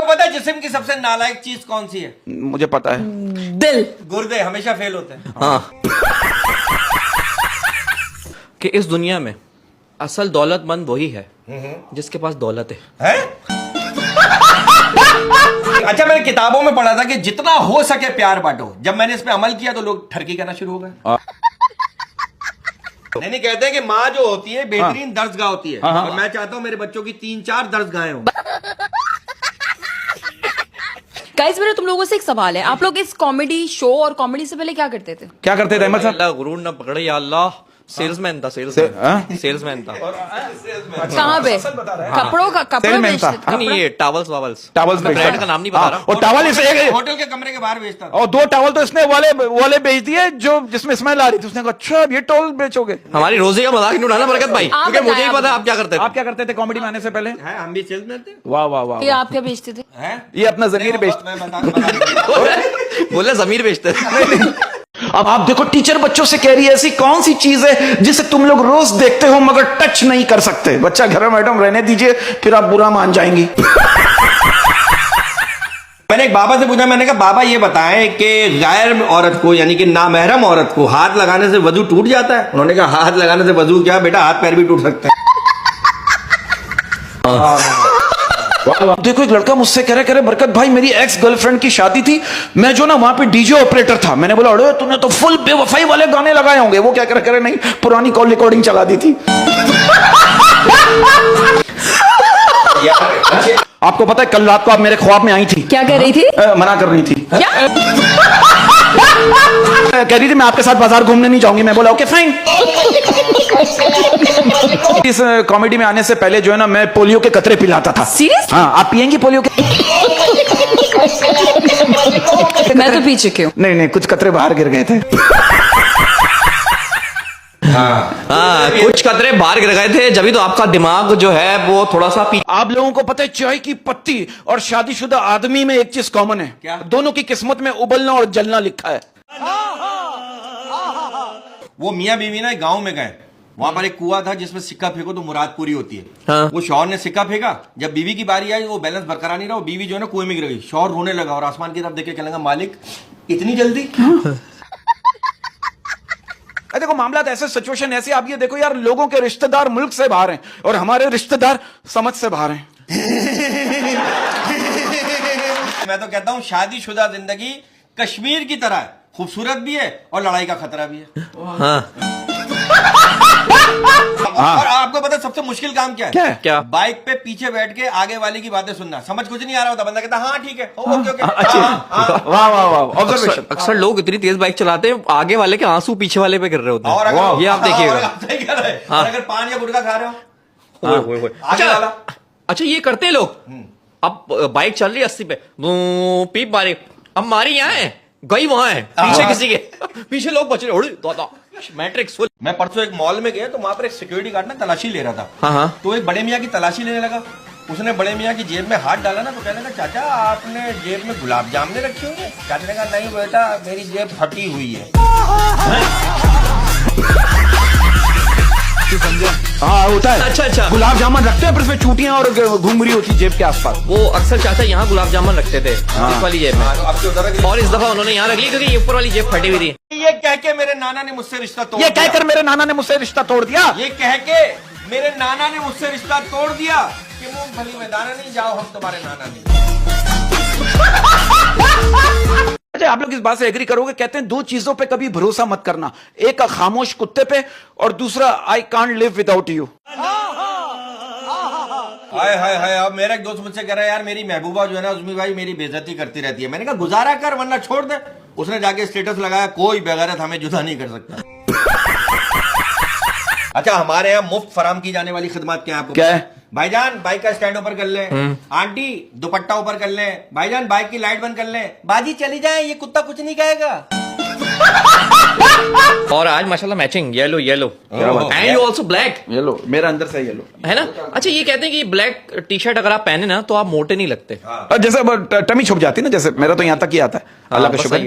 आपको पता है जिस्म की सबसे नालायक चीज कौन सी है? मुझे पता है, दिल। गुर्दे हमेशा फेल होते हैं। हाँ कि इस दुनिया में असल दौलतमंद वही है जिसके पास दौलत है? अच्छा, मैंने किताबों में पढ़ा था कि जितना हो सके प्यार बांटो। जब मैंने इस पे अमल किया तो लोग ठरकी कहना शुरू हो गए। नहीं कहते हैं कि माँ जो होती है बेहतरीन दर्जगाह होती है, और मैं चाहता हूँ मेरे बच्चों की 3-4 दर्जगाहें हों। गाइस, मेरा तुम लोगों से एक सवाल है, आप लोग इस कॉमेडी शो और कॉमेडी से पहले क्या करते थे? क्या करते थे अहमद साहब? अल्लाह गुरूर न पकड़े या अल्लाह। सेल्समैन था, सेल्समैन था। कहाँ पे? कपड़ों का कपड़ों Salesman था। बेचते थे? नहीं, ये टावल्स वावल्स बेचता ब्रांड का नाम नहीं बता रहा। और टावल इसे होटल के कमरे के बाहर बेचता था। और 2 टावल तो इसने वाले बेच दिए जो जिसमें स्मेल आ रही थी। उसने कहा अच्छा ये टॉवल बेचोगे? हमारी रोजी का मजाक नहीं उड़ाना बरकत भाई, आप क्योंकि मुझे ही बताएं, पता है आप क्या करते थे। आप क्या करते थे कॉमेडी में आने से पहले? है, हम भी सेल्समैन थे। वाह वाह वाह ये आप क्या बेचते थे? हैं? ये अपना जमीर बेचते। मैं बता बोले जमीर बेचते थे। अब आप देखो, टीचर बच्चों से कह रही है ऐसी कौन सी चीज है जिसे तुम लोग रोज देखते हो मगर टच नहीं कर सकते? बच्चा घर में मैडम रहने दीजिए, फिर आप बुरा मान जाएंगी। मैंने एक बाबा से पूछा, मैंने कहा बाबा ये बताएं कि गैर औरत को यानी कि नामहरम औरत को हाथ लगाने से वजू टूट जाता है? उन्होंने कहा हाथ लगाने से वजू क्या बेटा, हाथ पैर भी टूट सकते हैं। देखो, एक लड़का मुझसे कह रहे बरकत भाई मेरी एक्स गर्लफ्रेंड की शादी थी, मैं जो ना वहां पे डीजे ऑपरेटर था। मैंने बोला अरे तूने तो फुल बेवफाई वाले गाने लगाए होंगे। वो क्या कह रहे नहीं, पुरानी कॉल रिकॉर्डिंग चला दी थी। आपको पता है कल रात को आप मेरे ख्वाब में आई थी। क्या कह रही थी? मना कर रही थी। क्या? कह रही थी मैं आपके साथ बाजार घूमने नहीं जाऊंगी। मैं बोला ओके फाइन। इस कॉमेडी में आने से पहले जो है ना मैं पोलियो के कतरे पिलाता था। Seriously? हाँ, आप पियेंगी पोलियो के? मैं तो पी चुकी हूँ। नहीं कुछ कतरे बाहर गिर गए थे। हाँ, कुछ कतरे बाहर गिर गए थे, जब तो आपका दिमाग जो है वो थोड़ा सा आप लोगों को पता है चाय की पत्ती और शादीशुदा आदमी में एक चीज कॉमन है। क्या? दोनों की किस्मत में उबलना और जलना लिखा है। वो मियाँ बीवी ना गांव में गए, वहां पर एक कुआं था जिसमें सिक्का फेंको तो मुराद पूरी होती है। हाँ। वो शौहर ने सिक्का फेंका, जब बीवी की बारी आई वो बैलेंस बरकरार नहीं रहा, वो बीवी जो है ना कुएं में गिर गई। शौहर रोने लगा और आसमान की तरफ देख के कहने लगा मालिक इतनी जल्दी? देखो मामला ऐसे, सिचुएशन ऐसी, आप ये देखो यार, लोगों के रिश्तेदार मुल्क से बाहर हैं और हमारे रिश्तेदार समझ से बाहर हैं। मैं तो कहता हूँ शादीशुदा जिंदगी कश्मीर की तरह है, खूबसूरत भी है और लड़ाई का खतरा भी है। और आपको पता है सबसे मुश्किल काम क्या है? क्या? बाइक पे पीछे बैठ के आगे वाले की बातें सुनना। समझ कुछ नहीं आ रहा होता, बंदा कहता हाँ ठीक है, ओके। वाह वाह वाह, ऑब्जर्वेशन। अक्सर लोग इतनी तेज बाइक चलाते हैं, आगे वाले के आंसू पीछे वाले पे गिर रहे होते हैं। और अगर ये आप देखिएगा। और अगर पान या गुटखा खा रहे हो आगे वाला। अच्छा ये करते हैं लोग। अब बाइक चल रही है 80 पे, पीप मारी, अब मारी यहाँ है, गई वहां है, पीछे किसी के पीछे लोग बच रहे। Matrix full. मैं परसों एक मॉल में गया तो वहां पर एक सिक्योरिटी गार्ड ना तलाशी ले रहा था। हाँ। तो एक बड़े मियाँ की तलाशी लेने लगा। उसने बड़े मियाँ की जेब में हाथ डाला ना तो कहने लगा चाचा आपने जेब में गुलाब जामुन रखी होंगे? चाचा ने कहा नहीं बेटा मेरी जेब फटी हुई है। हाँ होता है। अच्छा। गुलाब जामुन रखते हैं, फिर उसमें चूटियां और घुंघरी होती है जेब के आसपास। वो अक्सर चाचा यहाँ गुलाब जामुन रखते थे इस वाली जेब में, और इस दफा उन्होंने यहाँ रख ली क्योंकि ये ऊपर वाली जेब फटी हुई थी। ये कह के मेरे नाना ने मुझसे रिश्ता तोड़ ये दिया। कहकर मेरे नाना ने मुझसे रिश्ता तोड़ दिया। ये कह के मेरे नाना ने मुझसे रिश्ता तोड़ दिया कि मूंगफली में दाना नहीं, जाओ हम तुम्हारे नाना नहीं। अच्छा, आप लोग इस बात से एग्री करोगे? कहते हैं 2 चीजों पे कभी भरोसा मत करना, एक खामोश कुत्ते पे और दूसरा I can't live without you. हाय अब मेरा एक दोस्त मुझसे कह रहा है यार मेरी महबूबा जो है ना उस्मी भाई मेरी बेइज्जती करती रहती है। मैंने कहा गुजारा कर वरना छोड़ दे। उसने जाके स्टेटस लगाया कोई बेगैरत हमें जुदा नहीं कर सकता। अच्छा, हमारे यहाँ मुफ्त फराम की जाने वाली खिदमत क्या है आपको? क्या है? भाईजान बाइक का स्टैंड ऊपर कर ले, आंटी दुपट्टा ऊपर कर ले, भाईजान बाइक की लाइट बंद कर ले, बाजी चली जाए ये कुत्ता कुछ नहीं कहेगा। और आज माशाल्लाह matching yellow and you also black. Yellow मेरा अंदर से येलो है ना? अच्छा ये कहते हैं कि ब्लैक टी शर्ट अगर आप पहने ना तो आप मोटे नहीं लगते। जैसे टमी छुप जाती है ना, जैसे मेरा तो यहाँ तक ही आता है, अल्लाह का शुक्र।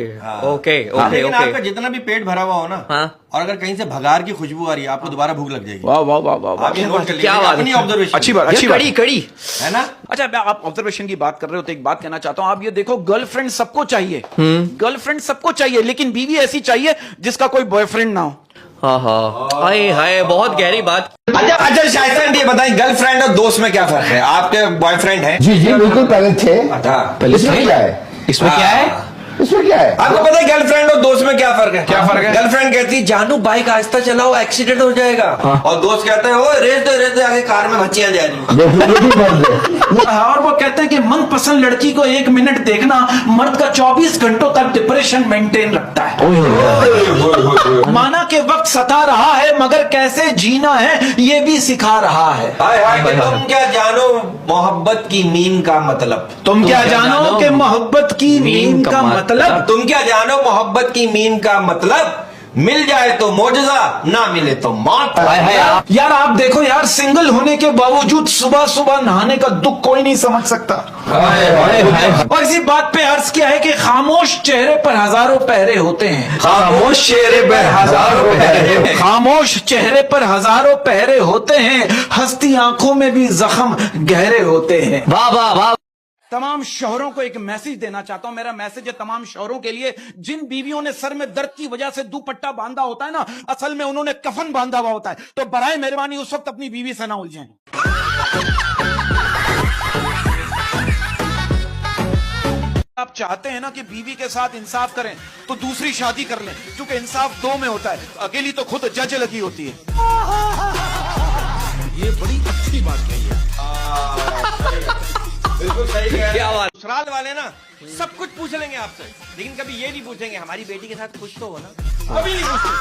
ओके लेकिन आपका जितना भी पेट भरा हुआ हो ना, और अगर कहीं से भगार की खुशबू आ रही है आपको दोबारा भूख लग जाएगी। वाह वाह वाह वाह आप ये नोट कर लीजिए, क्या बात है। अपनी ऑब्जर्वेशन। अच्छी बात, अच्छी ये बात कड़ी कड़ी है ना। अच्छा, आप ऑब्जर्वेशन की बात कर रहे हो तो एक बात कहना चाहता हूं। आप ये देखो, गर्लफ्रेंड सबको चाहिए, गर्लफ्रेंड सबको चाहिए, लेकिन बीवी ऐसी चाहिए जिसका कोई बॉयफ्रेंड ना हो। हाँ हाँ, हाय हाय, बहुत गहरी बात। अच्छा शाइस्ता आंटी ये बताइए, गर्लफ्रेंड और दोस्त में क्या फर्क है? आपके बॉयफ्रेंड है? जी जी बिल्कुल पहले थे। अच्छा, इसमें क्या है? इसमें क्या है? इसमें क्या है? आपको पता है गर्लफ्रेंड और दोस्त में क्या फर्क है? क्या फर्क है? गर्लफ्रेंड कहती है जानू बाइक आहिस्ता चलाओ एक्सीडेंट हो जाएगा, और दोस्त कहता है ओ रेस दे आगे कार में बच्चियां जा रही। डेफिनेटली मर्द है। और वो कहते हैं कि मनपसंद लड़की को 1 मिनट देखना मर्द का 24 घंटों तक डिप्रेशन मेंटेन रखता है। माना कि वक्त सता रहा है मगर कैसे जीना है ये भी सिखा रहा है। हाय हाय कि तुम क्या जानो मोहब्बत की मीम का मतलब। तुम क्या जानो कि मोहब्बत की मीम का मतलब। तुम क्या जानो मोहब्बत की मीम का मतलब। मिल जाए तो मौजज़ा, ना मिले तो मौत। यार आप देखो यार, सिंगल होने के बावजूद सुबह सुबह नहाने का दुख कोई नहीं समझ सकता। और इसी बात पे अर्ज किया है कि खामोश चेहरे पर हजारों पहरे होते हैं। खामोश चेहरे पर हजारों पहरे। खामोश चेहरे पर हजारों पहरे होते हैं, हंसती आंखों में भी जख्म गहरे होते हैं। वाह वाह वाह। तमाम शौहरों को एक मैसेज देना चाहता हूं। मेरा मैसेज है तमाम शौहरों के लिए जिन बीवियों ने सर में दर्द की वजह से दुपट्टा बांधा होता है ना, असल में उन्होंने कफन बांधा हुआ होता है। तो बराए मेहरबानी उस वक्त अपनी बीवी से ना उलझें। आप चाहते हैं ना कि बीवी के साथ इंसाफ करें तो दूसरी शादी कर लें, क्योंकि इंसाफ 2 में होता है, अकेली तो खुद जज लगी होती है। ये बड़ी अच्छी बात कही है। बिल्कुल सही कह रहे हैं। क्या बात। ससुराल वाले ना सब कुछ पूछ लेंगे आपसे, लेकिन कभी ये नहीं पूछेंगे हमारी बेटी के साथ खुश तो हो ना, कभी नहीं पूछते।